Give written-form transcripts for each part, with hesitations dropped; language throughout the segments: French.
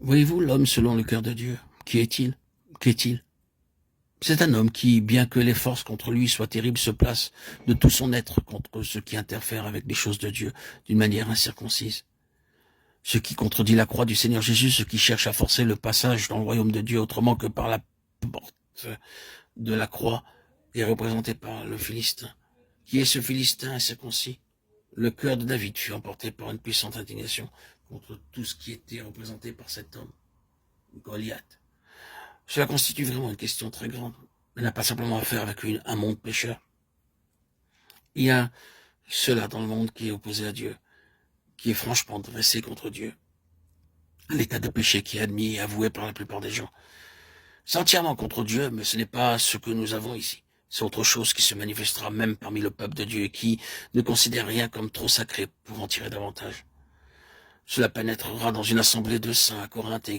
Voyez-vous l'homme selon le cœur de Dieu? Qui est-il? Qu'est-il? C'est un homme qui, bien que les forces contre lui soient terribles, se place de tout son être contre ceux qui interfèrent avec les choses de Dieu d'une manière incirconcise. Ce qui contredit la croix du Seigneur Jésus, ce qui cherche à forcer le passage dans le royaume de Dieu autrement que par la porte de la croix, est représenté par le Philistin. Qui est ce Philistin incirconcis? Le cœur de David fut emporté par une puissante indignation contre tout ce qui était représenté par cet homme, Goliath. Cela constitue vraiment une question très grande. Elle n'a pas simplement à faire avec un monde pécheur. Il y a cela dans le monde qui est opposé à Dieu, qui est franchement dressé contre Dieu. L'état de péché qui est admis et avoué par la plupart des gens. C'est entièrement contre Dieu, mais ce n'est pas ce que nous avons ici. C'est autre chose qui se manifestera même parmi le peuple de Dieu et qui ne considère rien comme trop sacré pour en tirer davantage. Cela pénétrera dans une assemblée de saints à Corinthe et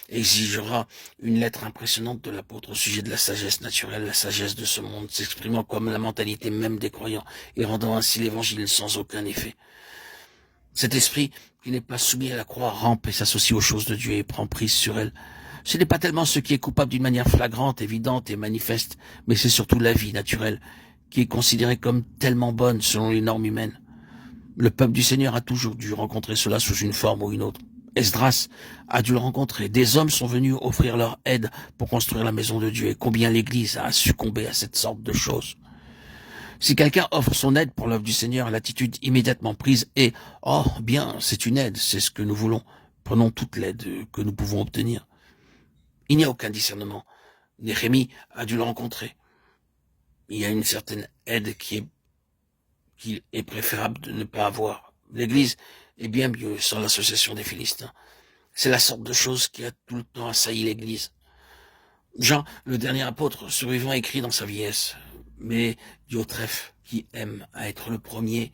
exigera une lettre impressionnante de l'apôtre au sujet de la sagesse naturelle, la sagesse de ce monde, s'exprimant comme la mentalité même des croyants et rendant ainsi l'évangile sans aucun effet. Cet esprit qui n'est pas soumis à la croix rampe et s'associe aux choses de Dieu et prend prise sur elles. Ce n'est pas tellement ce qui est coupable d'une manière flagrante, évidente et manifeste, mais c'est surtout la vie naturelle, qui est considérée comme tellement bonne selon les normes humaines. Le peuple du Seigneur a toujours dû rencontrer cela sous une forme ou une autre. Esdras a dû le rencontrer. Des hommes sont venus offrir leur aide pour construire la maison de Dieu. Et combien l'Église a succombé à cette sorte de choses. Si quelqu'un offre son aide pour l'œuvre du Seigneur, l'attitude immédiatement prise est « Oh, bien, c'est une aide, c'est ce que nous voulons. Prenons toute l'aide que nous pouvons obtenir. » Il n'y a aucun discernement. Néhémie a dû le rencontrer. Il y a une certaine aide qu'il est préférable de ne pas avoir. L'Église est bien mieux sans l'association des Philistins. C'est la sorte de chose qui a tout le temps assailli l'Église. Jean, le dernier apôtre survivant, écrit dans sa vieillesse, mais Diotrephe, qui aime à être le premier,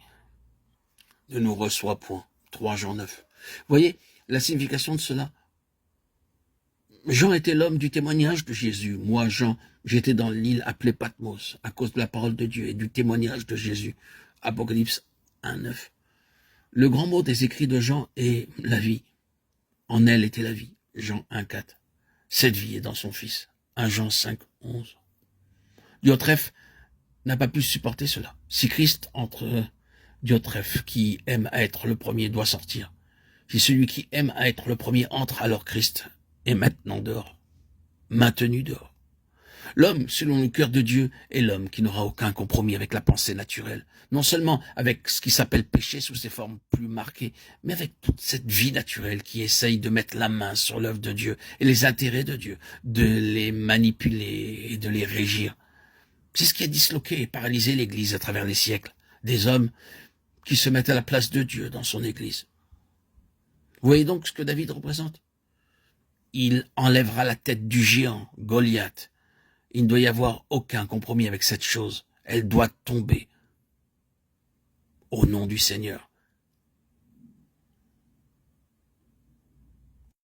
ne nous reçoit point. 3 Jean 9. Voyez la signification de cela? Jean était l'homme du témoignage de Jésus. Moi, Jean, j'étais dans l'île appelée Patmos, à cause de la parole de Dieu et du témoignage de Jésus. Apocalypse 1, 9. Le grand mot des écrits de Jean est la vie. En elle était la vie. Jean 1, 4. Cette vie est dans son Fils. 1 Jean 5, 11. Diotrephe n'a pas pu supporter cela. Si Christ entre Diotrephe, qui aime à être le premier, doit sortir. Si celui qui aime à être le premier entre, alors Christ est maintenant dehors. Maintenu dehors. L'homme, selon le cœur de Dieu, est l'homme qui n'aura aucun compromis avec la pensée naturelle. Non seulement avec ce qui s'appelle péché sous ses formes plus marquées, mais avec toute cette vie naturelle qui essaye de mettre la main sur l'œuvre de Dieu et les intérêts de Dieu, de les manipuler et de les régir. C'est ce qui a disloqué et paralysé l'Église à travers les siècles. Des hommes qui se mettent à la place de Dieu dans son Église. Vous voyez donc ce que David représente? Il enlèvera la tête du géant, Goliath. Il ne doit y avoir aucun compromis avec cette chose. Elle doit tomber au nom du Seigneur.